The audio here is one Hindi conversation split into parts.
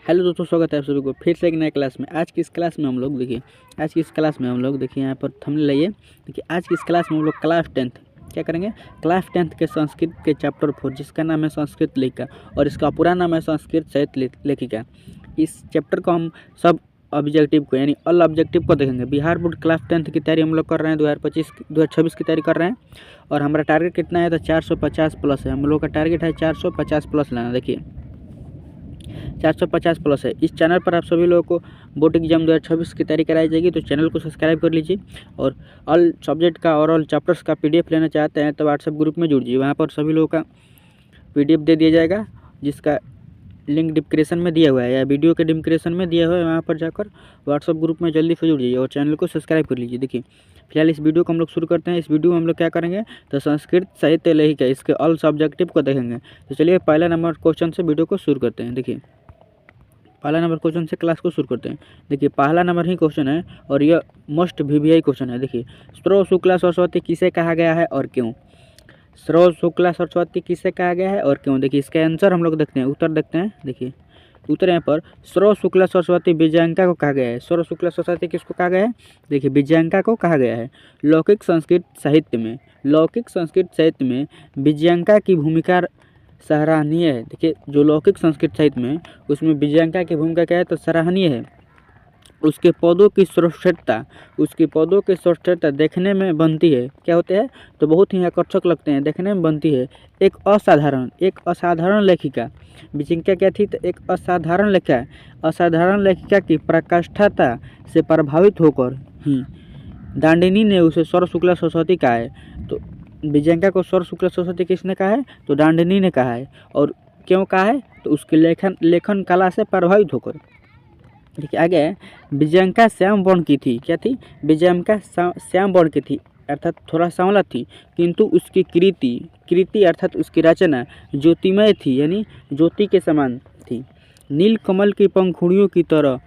हेलो दोस्तों, स्वागत है आप सभी को फिर से एक नए क्लास में। आज की इस क्लास में हम लोग देखिए यहाँ पर थंबनेल लाइए। देखिए आज की इस क्लास में हम लोग क्लास 10th क्या करेंगे, क्लास 10th के संस्कृत के चैप्टर 4 जिसका नाम है संस्कृत लेखिका और इसका पूरा नाम है संस्कृत साहित्य लेखिका। इस चैप्टर को हम सब ऑब्जेक्टिव को यानी ऑल ऑब्जेक्टिव को देखेंगे। बिहार बोर्ड क्लास 10th की तैयारी हम लोग कर रहे हैं, 2026 की तैयारी कर रहे हैं और हमारा टारगेट कितना है तो 450 प्लस है। हम लोग का टारगेट है 450 प्लस लाना। देखिए 450 प्लस है। इस चैनल पर आप सभी लोगों को बोर्ड एग्जाम 2026 की तैयारी कराई जाएगी, तो चैनल को सब्सक्राइब कर लीजिए। और ऑल सब्जेक्ट का और ऑल चैप्टर्स का पीडीएफ लेना चाहते हैं तो व्हाट्सएप ग्रुप में जुड़ जाइए। वहाँ पर सभी लोगों का पीडीएफ दे दिया जाएगा, जिसका लिंक डिस्क्रिप्शन में दिया हुआ है या वीडियो के डिस्क्रिप्शन में दिया हुआ है। वहाँ पर जाकर व्हाट्सएप ग्रुप में जल्दी से जुड़ जाइए और चैनल को सब्सक्राइब कर लीजिए। देखिए फिलहाल इस वीडियो को हम लोग शुरू करते हैं। इस वीडियो में हम लोग क्या करेंगे तो संस्कृत साहित्य लेखिका इसके ऑल सब्जेक्टिव को देखेंगे। तो चलिए पहला नंबर क्वेश्चन से वीडियो को शुरू करते हैं। देखिए पहला नंबर क्वेश्चन से क्लास को शुरू करते हैं। देखिए पहला नंबर ही क्वेश्चन है और यह मोस्ट वीवीआई क्वेश्चन है। देखिए स्रो शुक्ला सरस्वती किसे कहा गया है और क्यों? स्रो शुक्ला सरस्वती किसे कहा गया है और क्यों? देखिए इसका आंसर हम लोग देखते हैं, उत्तर देखते हैं। देखिए उत्तर यहाँ पर स्रो शुक्ला सरस्वती विजयांका को कहा गया है। स्रो शुक्ला सरस्वती किसको कहा गया है? देखिए विजयांका को कहा गया है। लौकिक संस्कृत साहित्य में विजयांका की भूमिका सराहनीय है। देखिए जो लौकिक संस्कृत साहित्य में उसमें विजयांका की भूमिका क्या है तो सराहनीय है। उसके पदों की श्रेष्ठता देखने में बनती है। क्या होते हैं तो बहुत ही आकर्षक लगते हैं, देखने में बनती है। एक असाधारण लेखिका विजयांका क्या थी तो एक असाधारण लेखिका की प्रकाष्ठता से प्रभावित होकर ही दांडिनी ने उसे स्वर शुक्ला सरस्वती कहा है। तो विजयांका को स्वर शुक्ला सरस्वती किसने कहा है तो दांडिनी ने कहा है। और क्यों कहा है तो उसकी लेखन कला से प्रभावित होकर। देखिए आगे विजयांका श्याम वर्ण की थी। क्या थी? विजयांका श्याम वर्ण की थी, अर्थात थोड़ा सांवला थी, किंतु उसकी कृति अर्थात उसकी रचना ज्योतिमय थी, यानी ज्योति के समान थी। नील कमल की पंखुड़ियों की तरह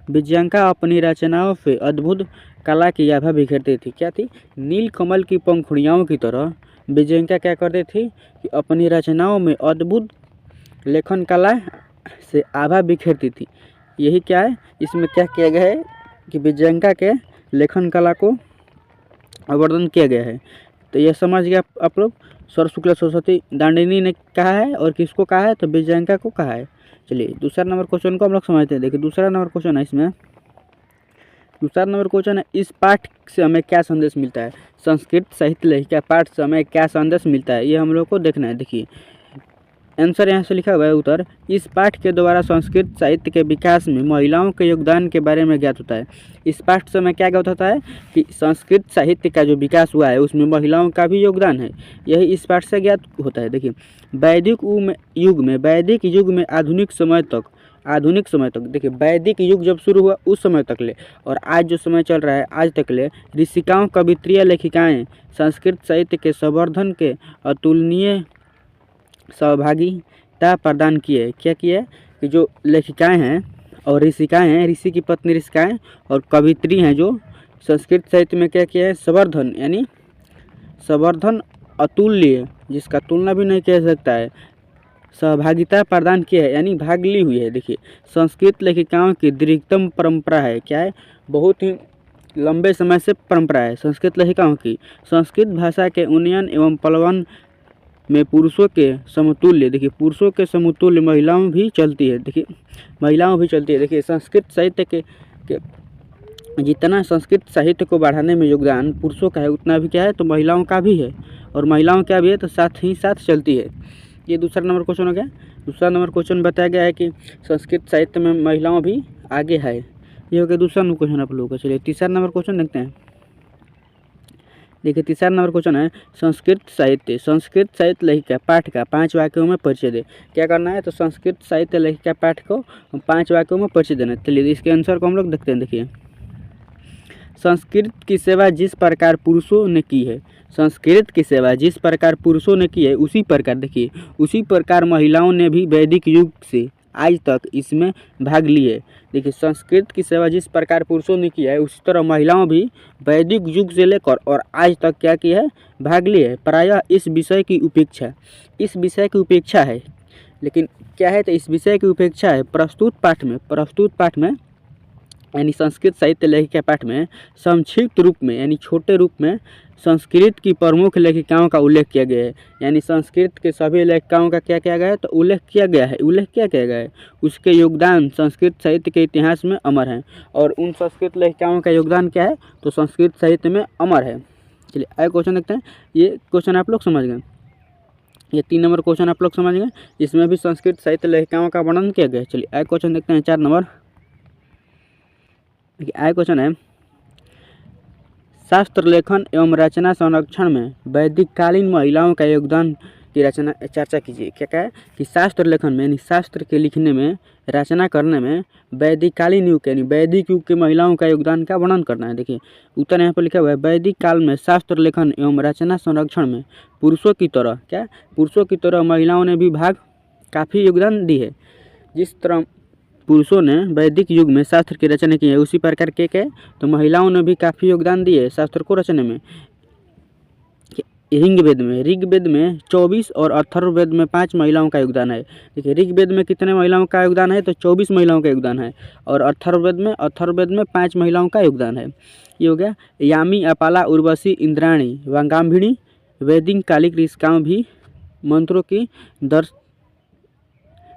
विजयांका अपनी रचनाओं से अद्भुत कला की आभा बिखेरती थी। क्या थी? नील कमल की पंखुड़ियों की तरह विजयांका क्या करती थी कि अपनी रचनाओं में अद्भुत लेखन कला से आभा बिखेरती थी। यही क्या है, इसमें क्या किया गया है कि विजयांका के लेखन कला को अवर्धन किया गया है। तो यह समझ गया आप लोग। स्वर शुक्ला सरस्वती दांडिनी ने कहा है और किसको कहा है तो विजयांका को कहा है। चलिए दूसरा नंबर क्वेश्चन को हम लोग समझते हैं। देखिए दूसरा नंबर क्वेश्चन है इस पाठ से हमें क्या संदेश मिलता है? संस्कृत साहित्य लेखिका पाठ से हमें क्या संदेश मिलता है, ये हम लोग को देखना है। देखिए आंसर यहाँ से लिखा हुआ है उत्तर। इस पाठ के द्वारा संस्कृत साहित्य के विकास में महिलाओं के योगदान के बारे में ज्ञात होता है। इस पाठ से हमें क्या ज्ञात होता है कि संस्कृत साहित्य का जो विकास हुआ है उसमें महिलाओं का भी योगदान है, यही इस पाठ से ज्ञात होता है। देखिए वैदिक युग में आधुनिक समय तक देखिए वैदिक युग जब शुरू हुआ उस समय तक ले और आज जो समय चल रहा है आज तक ले ऋषिकाओं कवित्रियाँ लेखिकाएँ संस्कृत साहित्य के संवर्धन के अतुलनीय सहभागिता प्रदान की है। क्या किया है कि जो लेखिकाएँ हैं और ऋषिकाएँ हैं, ऋषि की पत्नी ऋषिकाएँ और कवित्री हैं, जो संस्कृत साहित्य में क्या किया है संवर्धन, यानी संवर्धन अतुल्य जिसका तुलना भी नहीं किया जा सकता है, सहभागिता प्रदान की है, यानी भाग ली हुई है। देखिए संस्कृत लेखिकाओं की दीर्घतम परंपरा है। क्या है? बहुत ही लंबे समय से परंपरा है संस्कृत लेखिकाओं की। संस्कृत भाषा के उन्नयन एवं पलवन में पुरुषों के समतुल्य महिलाओं भी चलती है। देखिए संस्कृत साहित्य के जितना संस्कृत साहित्य को बढ़ाने में योगदान पुरुषों का है उतना भी क्या है तो महिलाओं का भी है, और महिलाओं क्या भी है तो साथ ही साथ चलती है। ये दूसरा नंबर क्वेश्चन हो गया। दूसरा नंबर क्वेश्चन बताया गया है कि संस्कृत साहित्य में महिलाओं भी आगे है। ये हो गया दूसरा नंबर क्वेश्चन आप लोगों का। चलिए तीसरा नंबर क्वेश्चन देखते हैं। देखिए तीसरा नंबर क्वेश्चन है संस्कृत साहित्य लेखिका पाठ का 5 वाक्यों में परिचय दे। क्या करना है तो संस्कृत साहित्य लेखिका पाठ को 5 वाक्यों में परिचय देना। चलिए इसके आंसर को हम लोग देखते हैं। देखिए संस्कृत की सेवा जिस प्रकार पुरुषों ने की है उसी प्रकार महिलाओं ने भी वैदिक युग से आज तक इसमें भाग लिए। देखिए संस्कृत की सेवा जिस प्रकार पुरुषों ने किया है उसी तरह महिलाओं भी वैदिक युग से लेकर और आज तक क्या किया है भाग लिए है। प्रायः इस विषय की उपेक्षा है लेकिन क्या है तो इस विषय की उपेक्षा है प्रस्तुत पाठ में यानी संस्कृत साहित्य लेखिका पाठ में संक्षिप्त रूप में यानी छोटे रूप में संस्कृत की प्रमुख लेखिकाओं का उल्लेख किया गया है। यानी संस्कृत के सभी लेखिकाओं का क्या किया गया है तो उल्लेख किया गया है। उसके योगदान संस्कृत साहित्य के इतिहास में अमर हैं और उन संस्कृत लेखिकाओं का योगदान क्या है तो संस्कृत साहित्य में अमर है। चलिए आगे क्वेश्चन देखते हैं। ये क्वेश्चन आप लोग समझ गए, ये 3 नंबर क्वेश्चन आप लोग समझ गए, इसमें भी संस्कृत साहित्य लेखिकाओं का वर्णन किया गया है। चलिए आगे क्वेश्चन देखते हैं 4 नंबर। देखिए आगे क्वेश्चन है शास्त्र लेखन एवं रचना संरक्षण में वैदिक कालीन महिलाओं का योगदान की रचना चर्चा कीजिए। क्या है कि शास्त्र लेखन में यानी शास्त्र के लिखने में रचना करने में वैदिक कालीन युग यानी वैदिक युग के महिलाओं का योगदान का वर्णन करना है। देखिए उत्तर यहाँ पर लिखा हुआ है वैदिक काल में शास्त्र लेखन एवं रचना संरक्षण में पुरुषों की तरह महिलाओं ने भी काफ़ी योगदान दी है। जिस तरह पुरुषों ने वैदिक युग में शास्त्र की रचना की है उसी प्रकार के तो महिलाओं ने भी काफ़ी योगदान दिए शास्त्र को रचने में। ऋग्वेद में 24 और अथर्ववेद में 5 महिलाओं का योगदान है। देखिए ऋग्वेद में कितने महिलाओं का योगदान है तो 24 महिलाओं का योगदान है और अथर्ववेद में 5 महिलाओं का योगदान है। ये हो गया। यामी, अपाला, उर्वशी, इंद्राणी, वागाम्भिणी वैदिक कालिक ऋषिकाओं भी मंत्रों की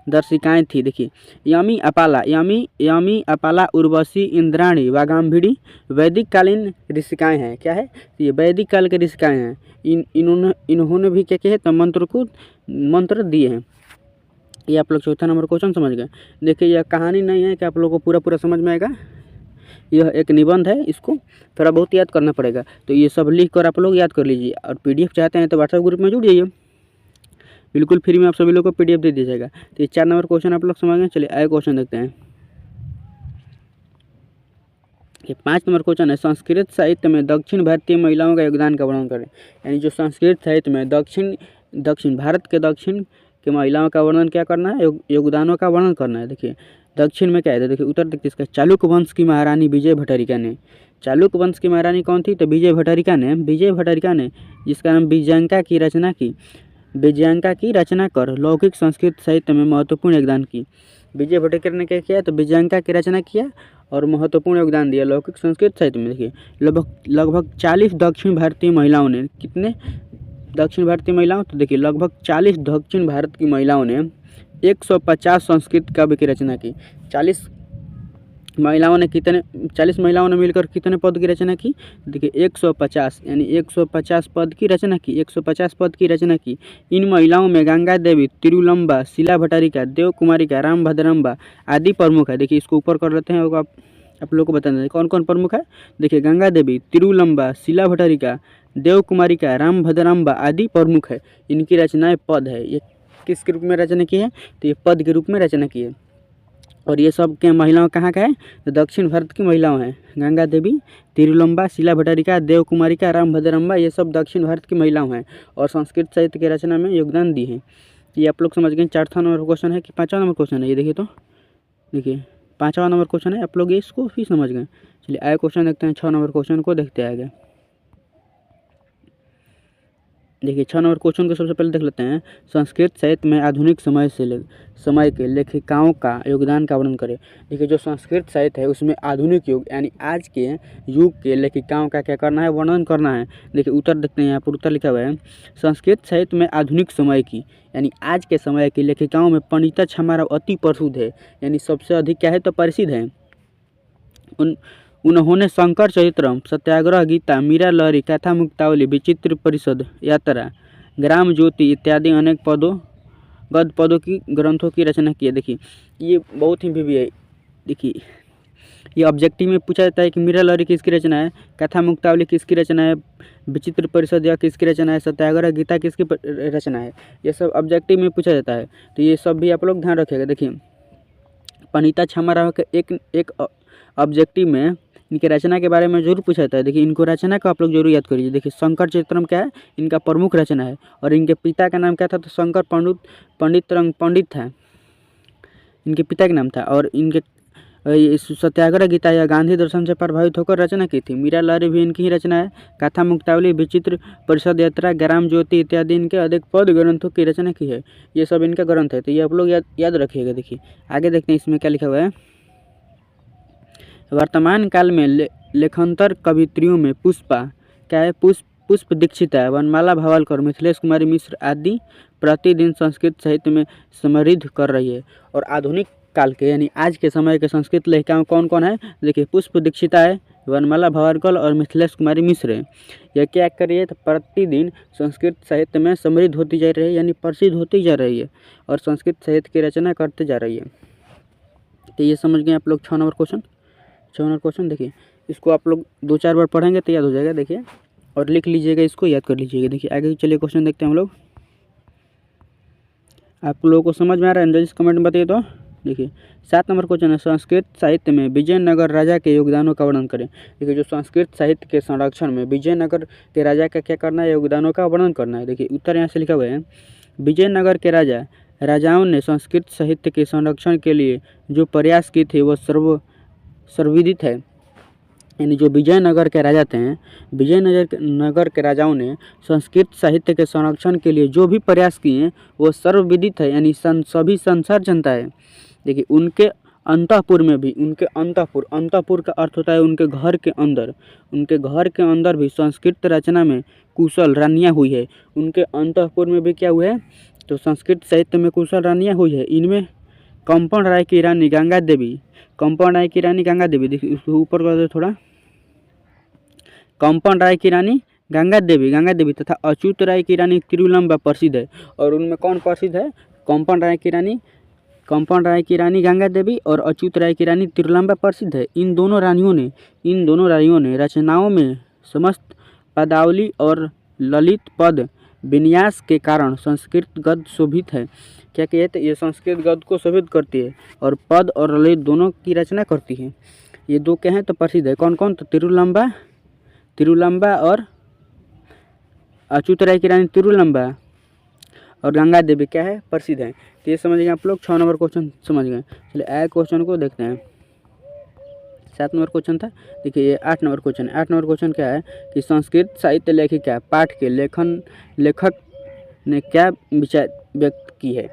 दर्शिकाएँ थी। देखिए यामी अपाला, उर्वशी, इंद्राणी, वागाम्भिणी वैदिक कालीन ऋषिकाएँ हैं। क्या है ये वैदिक काल के ऋषिकाएँ हैं। इन्होंने भी क्या किया है तो मंत्र दिए हैं। ये आप लोग चौथा नंबर क्वेश्चन समझ गए। देखिए यह कहानी नहीं है कि आप लोगों को पूरा समझ में आएगा, यह एक निबंध है, इसको थोड़ा बहुत याद करना पड़ेगा। तो ये सब लिख कर आप लोग याद कर लीजिए और PDF चाहते हैं तो व्हाट्सएप ग्रुप में जुड़ जाइए, बिल्कुल फ्री में आप सभी लोग को PDF दे दिया जाएगा। तो ये 4 नंबर क्वेश्चन आप लोग समझ गए। चलिए आगे क्वेश्चन देखते हैं। ये 5 नंबर क्वेश्चन है संस्कृत साहित्य में दक्षिण भारतीय महिलाओं का योगदान का वर्णन करें। यानी जो संस्कृत साहित्य में दक्षिण भारत के दक्षिण के महिलाओं का वर्णन क्या करना है, योगदानों का वर्णन करना है। देखिए दक्षिण में क्या है, देखिए उत्तर देखिए इसका चालुक्य वंश की महारानी विजय भट्टारिका ने। चालुक्य वंश की महारानी कौन थी तो विजय भट्टारिका ने जिसका नाम विजयांका की रचना कर लौकिक संस्कृत साहित्य में महत्वपूर्ण योगदान की। विजय भट्टारिका ने क्या किया तो विजयांका की रचना किया और महत्वपूर्ण योगदान दिया लौकिक संस्कृत साहित्य में। देखिए लगभग 40 दक्षिण भारतीय महिलाओं ने, कितने दक्षिण भारतीय महिलाओं तो देखिए लगभग 40 दक्षिण भारत की महिलाओं ने 150 संस्कृत काव्य की रचना की। 40 महिलाओं ने मिलकर कितने पद की रचना की, देखिए 150 यानी 150 पद की रचना की, 150 पद की रचना की। इन महिलाओं में गंगा देवी, तिरुलंबा, शीला भट्टारिका, देव कुमारिका, राम भद्रम्बा आदि प्रमुख है। देखिए इसको ऊपर कर लेते हैं और आप लोग को बता दें कौन कौन प्रमुख है। देखिए गंगा देवी, तिरुलंबा, शीला भट्टारिका, देव कुमारिका, राम भद्रम्बा आदि प्रमुख है। इनकी रचनाएं पद है। ये किस रूप में रचना की है तो ये पद के रूप में रचना की है। और ये सब के महिलाओं कहाँ का है तो दक्षिण भारत की महिलाओं हैं। गंगा देवी, तिरुलंबा, शीला भट्टारिका, देव कुमारिका, राम भद्रम्बा ये सब दक्षिण भारत की महिलाओं हैं और संस्कृत साहित्य की रचना में योगदान दी है। ये आप लोग समझ गए। 4वां नंबर क्वेश्चन है कि 5वां नंबर क्वेश्चन है। ये देखिए 5वां नंबर क्वेश्चन है, आप लोग इसको भी समझ गए। चलिए आगे क्वेश्चन देखते हैं। 6 नंबर क्वेश्चन को देखते आगे। देखिए 6 नंबर क्वेश्चन को सबसे पहले देख लेते हैं। संस्कृत साहित्य में आधुनिक समय के लेखिकाओं का योगदान का वर्णन करें। देखिए जो संस्कृत साहित्य है उसमें आधुनिक युग यानी आज के युग के लेखिकाओं का क्या करना है, वर्णन करना है। देखिए उत्तर देखते हैं, यहाँ पर उत्तर लिखा हुआ है संस्कृत साहित्य में आधुनिक समय की यानी आज के समय की लेखिकाओं में पंडिता क्षमा राव अति प्रसिद्ध है, यानी सबसे अधिक क्या है तो प्रसिद्ध है। उन्होंने शंकर चरित्रम, सत्याग्रह गीता, मीरा लहरी, कथा मुक्तावली, विचित्र परिषद, यात्रा, ग्राम ज्योति इत्यादि अनेक गद्य पदों की ग्रंथों की रचना की है। देखिए ये बहुत ही भी है। देखिए ये ऑब्जेक्टिव में पूछा जाता है कि मीरा लहरी किसकी रचना है, कथा मुक्तावली किसकी रचना है, विचित्र परिषद या किसकी रचना है, सत्याग्रह गीता किसकी रचना है, ये सब ऑब्जेक्टिव में पूछा जाता है। तो ये सब भी आप लोग ध्यान रखिएगा। देखिए पंडिता क्षमा राव के एक ऑब्जेक्टिव में इनके रचना के बारे में जरूर पूछा जाता है। देखिए इनको रचना को आप लोग जरूर याद करिए। देखिए शंकर चरित्रम क्या है, इनका प्रमुख रचना है और इनके पिता का नाम क्या था तो शंकर पंडित था, इनके पिता का नाम था। और इस सत्याग्रह गीता या गांधी दर्शन से प्रभावित होकर रचना की थी। मीरा लहरी भी इनकी ही रचना है। कथा मुक्तावली, विचित्र परिषद यात्रा, ग्राम ज्योति इत्यादि इनके अधिक पद ग्रंथों की रचना की है। ये सब इनका ग्रंथ है, तो ये आप लोग याद रखिएगा। देखिए आगे देखते हैं इसमें क्या लिखा हुआ है। वर्तमान काल में लेखंतर कवित्रियों में पुष्पा क्या है, पुष्प दीक्षिता, वनमाला भावलकर, मिथिलेश कुमारी मिश्र आदि प्रतिदिन संस्कृत साहित्य में समृद्ध कर रही है। और आधुनिक काल के यानी आज के समय के संस्कृत लेखिकाओं कौन कौन है? देखिए पुष्प दीक्षिता है, वनमाला भावलकर और मिथिलेश कुमारी मिश्र है। यह क्या कर रही है? तो प्रतिदिन संस्कृत साहित्य में समृद्ध होती जा रही है, यानी प्रसिद्ध होती जा रही है और संस्कृत साहित्य की रचना करते जा रही है। तो ये समझ गए आप लोग 6 नंबर क्वेश्चन। 6 नंबर क्वेश्चन देखिए, इसको आप लोग 2-4 बार पढ़ेंगे तो याद हो जाएगा। देखिए और लिख लीजिएगा, इसको याद कर लीजिएगा। देखिए आगे चलिए क्वेश्चन देखते हैं हम लोग। आप लोगों को समझ में आ रहा है? जल्दी कमेंट में बताइए। तो देखिए 7 नंबर क्वेश्चन है, संस्कृत साहित्य में विजयनगर राजा के योगदानों का वर्णन करें। देखिए जो संस्कृत साहित्य के संरक्षण में विजयनगर के राजा का क्या करना है? योगदानों का वर्णन करना है। देखिए उत्तर यहाँ से लिखा हुआ है, विजयनगर के राजाओं ने संस्कृत साहित्य के संरक्षण के लिए जो प्रयास किए थे वह सर्वविदित है। यानी जो विजयनगर के राजा थे, विजयनगर के राजाओं ने संस्कृत साहित्य के संरक्षण के लिए जो भी प्रयास किए वो सर्वविदित है, यानी सभी संसार जनता है। देखिए उनके अंतःपुर में भी, उनके अंतःपुर का अर्थ होता है उनके घर के अंदर भी संस्कृत रचना में कुशल रानियाँ हुई है। उनके अंतःपुर में भी क्या हुआ है? तो संस्कृत साहित्य में कुशल रानियाँ हुई है। इनमें कंपन राय की रानी गंगा देवी, देखिए उसको ऊपर कर दो थोड़ा, कंपन राय की रानी गंगा देवी तथा अच्युत राय की रानी तिरुलंबा प्रसिद्ध है। और उनमें कौन प्रसिद्ध है? कंपन राय की रानी गंगा देवी और अच्युत राय की रानी तिरुलंबा प्रसिद्ध है। इन दोनों रानियों ने रचनाओं में समस्त पदावली और ललित पद विन्यास के कारण संस्कृत गद्य शोभित है। क्या कहते हैं? ये संस्कृत गद्य को शोभित करती है और पद और ललित दोनों की रचना करती है। ये दो क्या हैं? तो प्रसिद्ध है। कौन कौन? तो तिरुलंबा और अच्युत राय की रानी तिरुलंबा और गंगा देवी क्या है? प्रसिद्ध है। तो ये समझ गए आप लोग। 6 नंबर क्वेश्चन समझ गए। चलिए आगे क्वेश्चन को देखते हैं। 7 नंबर क्वेश्चन था। देखिए ये 8 नंबर क्वेश्चन। 8 नंबर क्वेश्चन क्या है कि संस्कृत साहित्य लेखिका पाठ के लेखक ने क्या विचार व्यक्त की है।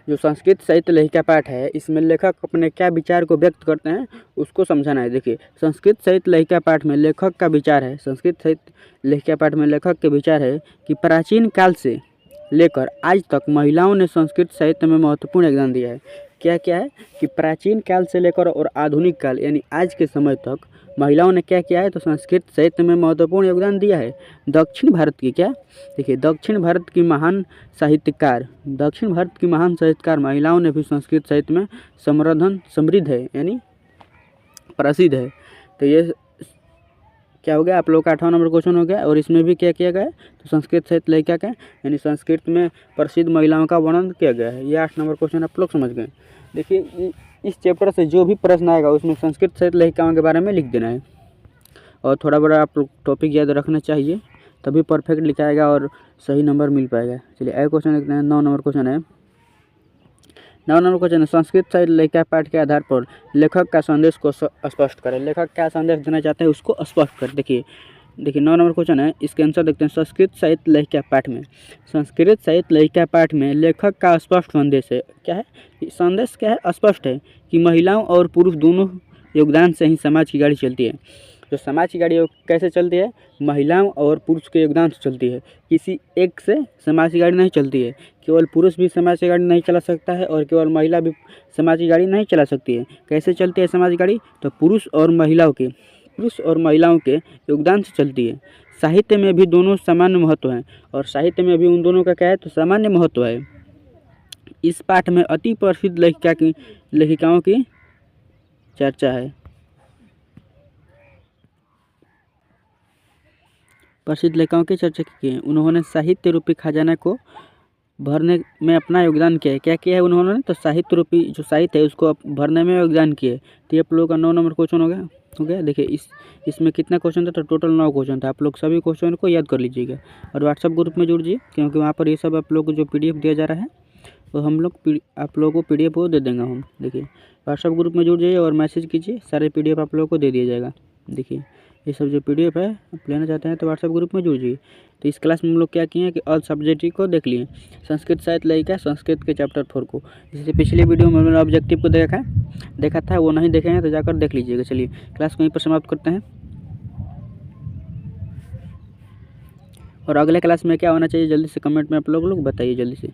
जो संस्कृत साहित्य लेखिका पाठ है, इसमें लेखक अपने क्या विचार को व्यक्त करते हैं उसको समझाना है। देखिए संस्कृत साहित्य लेखिका पाठ में लेखक का विचार है, संस्कृत साहित्य लेखिका पाठ में लेखक के विचार है कि प्राचीन काल से लेकर आज तक महिलाओं ने संस्कृत साहित्य में महत्वपूर्ण योगदान दिया है। क्या क्या है कि प्राचीन काल से लेकर और आधुनिक काल यानी आज के समय तक महिलाओं ने क्या किया है? तो संस्कृत साहित्य में महत्वपूर्ण योगदान दिया है। दक्षिण भारत की महान साहित्यकार महिलाओं ने भी संस्कृत साहित्य में समृद्ध है, यानी प्रसिद्ध है। तो ये क्या हो गया? आप लोग का 8वां नंबर क्वेश्चन हो गया। और इसमें भी क्या किया गया है? तो संस्कृत साहित्य लेखिका का यानी संस्कृत में प्रसिद्ध महिलाओं का वर्णन किया गया है। ये 8 नंबर क्वेश्चन आप लोग समझ गए। देखिए इस चैप्टर से जो भी प्रश्न आएगा उसमें संस्कृत साहित्य लेखिकाओं के बारे में लिख देना है और थोड़ा बड़ा आप लोग टॉपिक याद रखना चाहिए, तभी परफेक्ट लिखाएगा और सही नंबर मिल पाएगा। चलिए अगला क्वेश्चन देखते हैं। 9 नंबर क्वेश्चन है। 9 नंबर क्वेश्चन है, संस्कृत साहित्य लेखिका पाठ के आधार पर लेखक का संदेश को स्पष्ट करें। लेखक क्या संदेश देना चाहते हैं उसको स्पष्ट करें। देखिए 9 नंबर क्वेश्चन है, इसके आंसर देखते हैं। संस्कृत साहित्य लेखिका पाठ में लेखक का स्पष्ट संदेश है। क्या है? संदेश क्या है? स्पष्ट है कि महिलाओं और पुरुष दोनों योगदान से ही समाज की गाड़ी चलती है। तो समाज की गाड़ी कैसे चलती है? महिलाओं और पुरुष के योगदान से चलती है। किसी एक से समाज की गाड़ी नहीं चलती है। केवल पुरुष भी समाज की गाड़ी नहीं चला सकता है और केवल महिला भी समाज की गाड़ी नहीं चला सकती है। कैसे चलती है समाज की गाड़ी? तो पुरुष और महिलाओं के योगदान से चलती है। साहित्य में भी दोनों सामान्य महत्व है और साहित्य में भी उन दोनों का क्या है? तो सामान्य महत्व है। इस पाठ में अति प्रसिद्ध लेखिकाओं की चर्चा है। प्रसिद्ध लेखकों की चर्चा की है। उन्होंने साहित्य रूपी खजाना को भरने में अपना योगदान किया है। क्या किया है उन्होंने? तो साहित्य रूपी जो साहित्य है उसको भरने में योगदान किए। तो ये आप लोगों का 9 नंबर क्वेश्चन हो गया। देखिए इसमें कितना क्वेश्चन था? तो टोटल 9 क्वेश्चन था। आप लोग सभी क्वेश्चन को याद कर लीजिएगा और व्हाट्सएप ग्रुप में जुड़ जाइए, क्योंकि वहाँ पर ये सब आप लोग को जो PDF दिया जा रहा है वो हम लोग आप लोगों को PDF वो दे देंगे हम। देखिए व्हाट्सएप ग्रुप में जुड़ जाइए और मैसेज कीजिए, सारे PDF आप लोगों को दे दिया जाएगा। देखिए ये सब जो PDF है आप लेना चाहते हैं तो व्हाट्सएप ग्रुप में जुड़ जाइए। तो इस क्लास में हम लोग क्या किए हैं कि ऑल सब्जेक्ट को देख लिए, संस्कृत साहित्य लयिका संस्कृत के चैप्टर 4 को। जैसे पिछले वीडियो में मैंने ऑब्जेक्टिव को देखा था, वो नहीं देखे हैं तो जाकर देख लीजिएगा। चलिए क्लास को यहीं पर समाप्त करते हैं, और अगले क्लास में क्या होना चाहिए जल्दी से कमेंट में आप लोग बताइए जल्दी से।